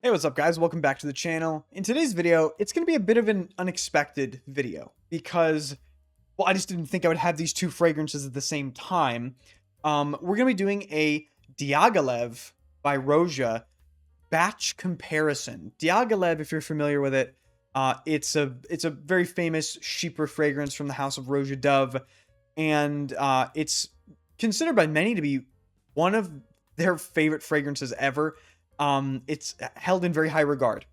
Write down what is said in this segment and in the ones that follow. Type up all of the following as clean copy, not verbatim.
Hey, what's up guys? Welcome back to the channel. In today's video, it's going to be a bit of an unexpected video because, well, I just didn't think I would have these two fragrances at the same time. We're going to be doing a Diaghilev by Roja batch comparison. Diaghilev, if you're familiar with it, it's a very famous chypre fragrance from the house of Roja Dove, and it's considered by many to be one of their favorite fragrances ever. It's held in very high regard.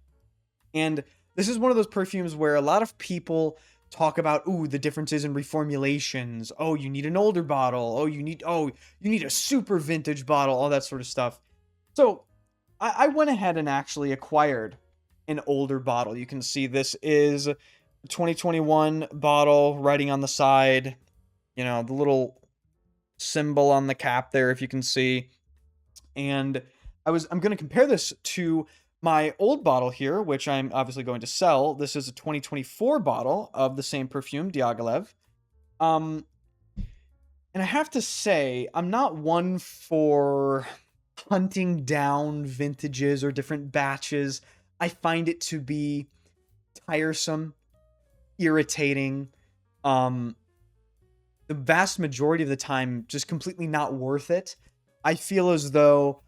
And this is one of those perfumes where a lot of people talk about, ooh, the differences in reformulations. Oh, you need an older bottle. You need a super vintage bottle, all that sort of stuff. So I went ahead and actually acquired an older bottle. You can see this is a 2021 bottle, writing on the side, the little symbol on the cap there, if you can see. And I'm going to compare this to my old bottle here, which I'm obviously going to sell. This is a 2024 bottle of the same perfume, Diaghilev. And I have to say, I'm not one for hunting down vintages or different batches. I find it to be tiresome, irritating. The vast majority of the time, just completely not worth it. I feel as though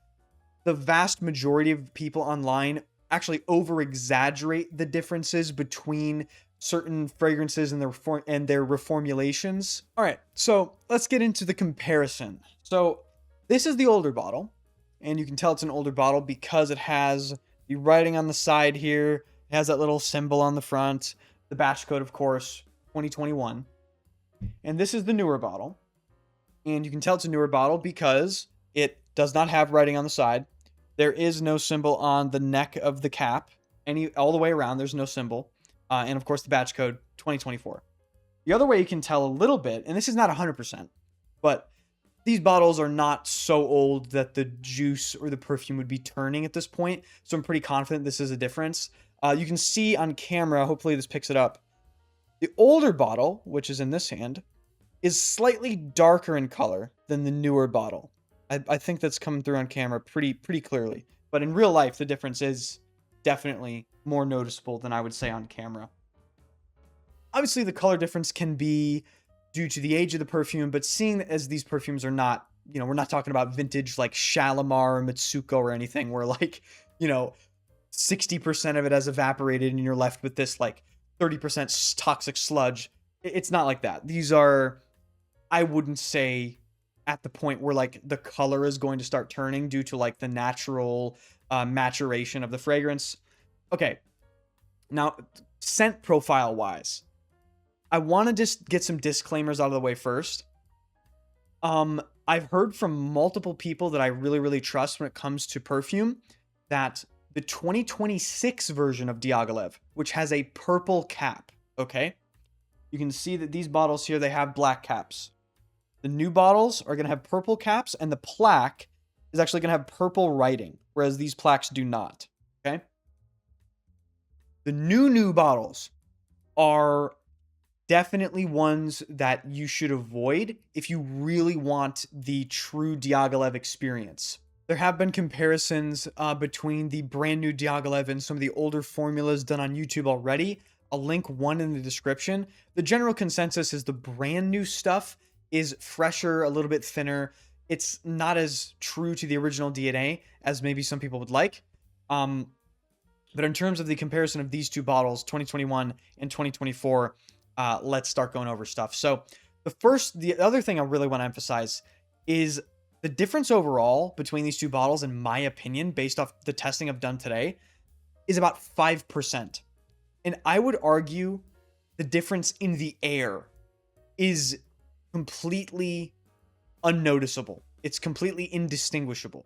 the vast majority of people online actually over exaggerate the differences between certain fragrances and their reformulations. All right, so let's get into the comparison. So this is the older bottle, and you can tell it's an older bottle because it has the writing on the side here. It has that little symbol on the front, the batch code, of course, 2021. And this is the newer bottle, and you can tell it's a newer bottle because it does not have writing on the side. There is no symbol on the neck of the cap. All the way around, there's no symbol. And of course, the batch code 2024. The other way you can tell a little bit, and this is not 100%, but these bottles are not so old that the juice or the perfume would be turning at this point. So I'm pretty confident this is a difference. You can see on camera, hopefully this picks it up. The older bottle, which is in this hand, is slightly darker in color than the newer bottle. I think that's coming through on camera pretty clearly. But in real life, the difference is definitely more noticeable than I would say on camera. Obviously, the color difference can be due to the age of the perfume, but seeing as these perfumes are not, we're not talking about vintage like Shalimar or Mitsuko or anything where 60% of it has evaporated and you're left with this like 30% toxic sludge. It's not like that. These are, I wouldn't say, at the point where like the color is going to start turning due to like the natural maturation of the fragrance. Okay, now scent profile wise, I want to just get some disclaimers out of the way first. I've heard from multiple people that I really trust when it comes to perfume that the 2026 version of Diaghilev, which has a purple cap, okay? You can see that these bottles here, they have black caps. The new bottles are going to have purple caps, and the plaque is actually going to have purple writing, whereas these plaques do not, okay? The new bottles are definitely ones that you should avoid if you really want the true Diaghilev experience. There have been comparisons between the brand new Diaghilev and some of the older formulas done on YouTube already. I'll link one in the description. The general consensus is the brand new stuff is fresher, a little bit thinner. It's not as true to the original DNA as maybe some people would like. But in terms of the comparison of these two bottles, 2021 and 2024, let's start going over stuff. So the other thing I really want to emphasize is the difference overall between these two bottles, in my opinion, based off the testing I've done today, is about 5%. And I would argue the difference in the air is completely unnoticeable. It's completely indistinguishable.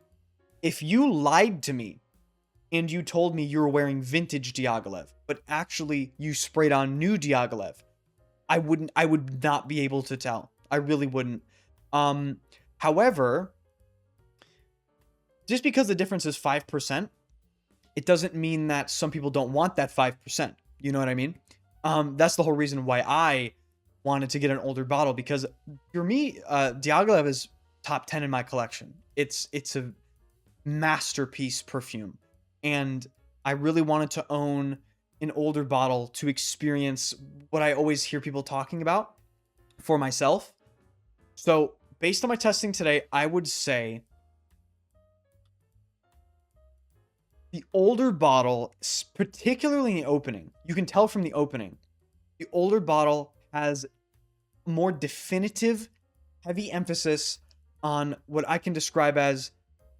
If you lied to me and you told me you were wearing vintage Diaghilev, but actually you sprayed on new Diaghilev, I would not be able to tell. I really wouldn't. However, just because the difference is 5%, it doesn't mean that some people don't want that 5%. You know what I mean? That's the whole reason why I wanted to get an older bottle, because for me, Diaghilev is top 10 in my collection. It's a masterpiece perfume. And I really wanted to own an older bottle to experience what I always hear people talking about for myself. So based on my testing today, I would say the older bottle, particularly in the opening, you can tell from the opening, the older bottle has more definitive, heavy emphasis on what I can describe as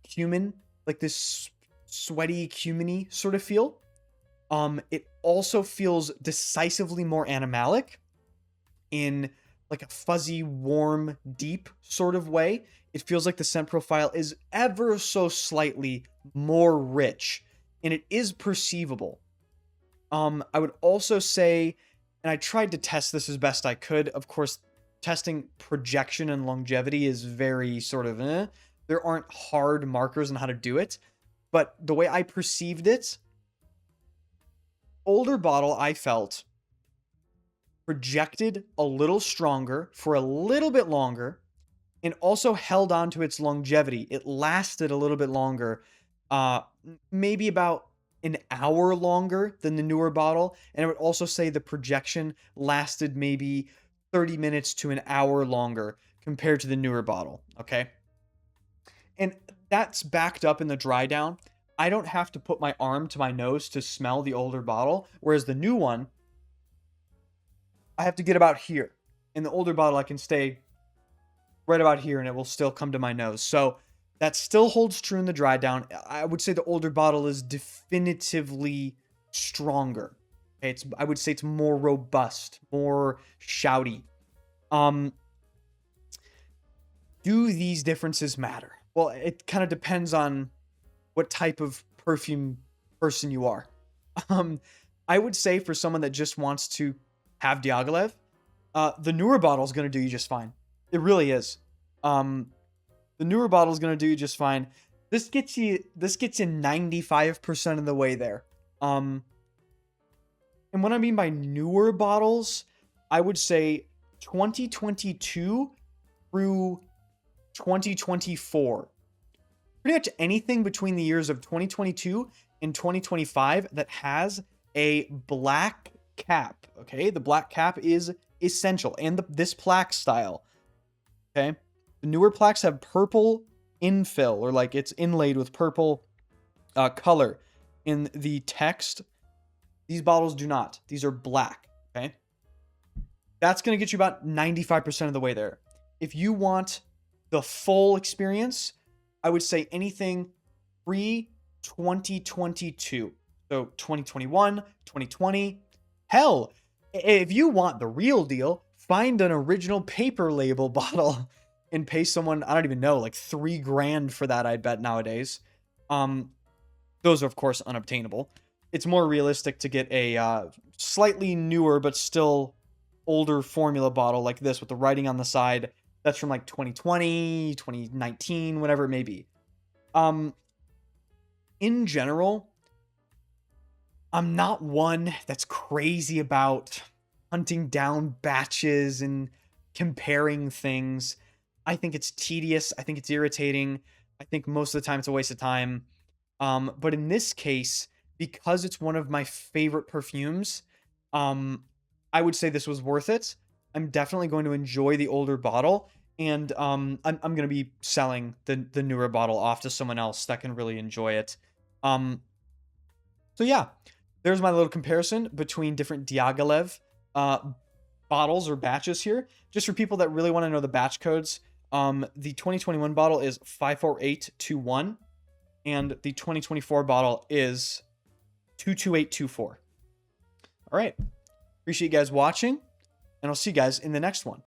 cumin, like this sweaty, cuminy sort of feel. It also feels decisively more animalic in like a fuzzy, warm, deep sort of way. It feels like the scent profile is ever so slightly more rich, and it is perceivable. I would also say, and I tried to test this as best I could. Of course, testing projection and longevity is very sort of, there aren't hard markers on how to do it. But the way I perceived it, older bottle, I felt projected a little stronger for a little bit longer and also held on to its longevity. It lasted a little bit longer, maybe about an hour longer than the newer bottle. And I would also say the projection lasted maybe 30 minutes to an hour longer compared to the newer bottle. Okay. And that's backed up in the dry down. I don't have to put my arm to my nose to smell the older bottle, whereas the new one, I have to get about here. In the older bottle, I can stay right about here and it will still come to my nose. So that still holds true in the dry down. I would say the older bottle is definitively stronger. Okay, I would say it's more robust, more shouty. Do these differences matter? Well, it kind of depends on what type of perfume person you are. I would say for someone that just wants to have Diaghilev, the newer bottle is going to do you just fine. It really is. The newer bottle is going to do you just fine. This gets you 95% of the way there. And what I mean by newer bottles, I would say 2022 through 2024. Pretty much anything between the years of 2022 and 2025 that has a black cap. Okay, the black cap is essential, and this plaque style. Okay, the newer plaques have purple infill, or like it's inlaid with purple color in the text. These bottles do not. These are black. Okay, that's going to get you about 95% of the way there. If you want the full experience, I would say anything pre-2022. So 2021, 2020. Hell, if you want the real deal, find an original paper label bottle and pay someone, I don't even know, like $3,000 for that, I bet nowadays. Those are, of course, unobtainable. It's more realistic to get a slightly newer but still older formula bottle like this with the writing on the side. That's from like 2020, 2019, whatever it may be. In general, I'm not one that's crazy about hunting down batches and comparing things. I think it's tedious. I think it's irritating. I think most of the time it's a waste of time. But in this case, because it's one of my favorite perfumes, I would say this was worth it. I'm definitely going to enjoy the older bottle, and I'm going to be selling the newer bottle off to someone else that can really enjoy it. So yeah, there's my little comparison between different Diaghilev bottles or batches here. Just for people that really want to know the batch codes, the 2021 bottle is 54821, and the 2024 bottle is 22824. All right. Appreciate you guys watching, and I'll see you guys in the next one.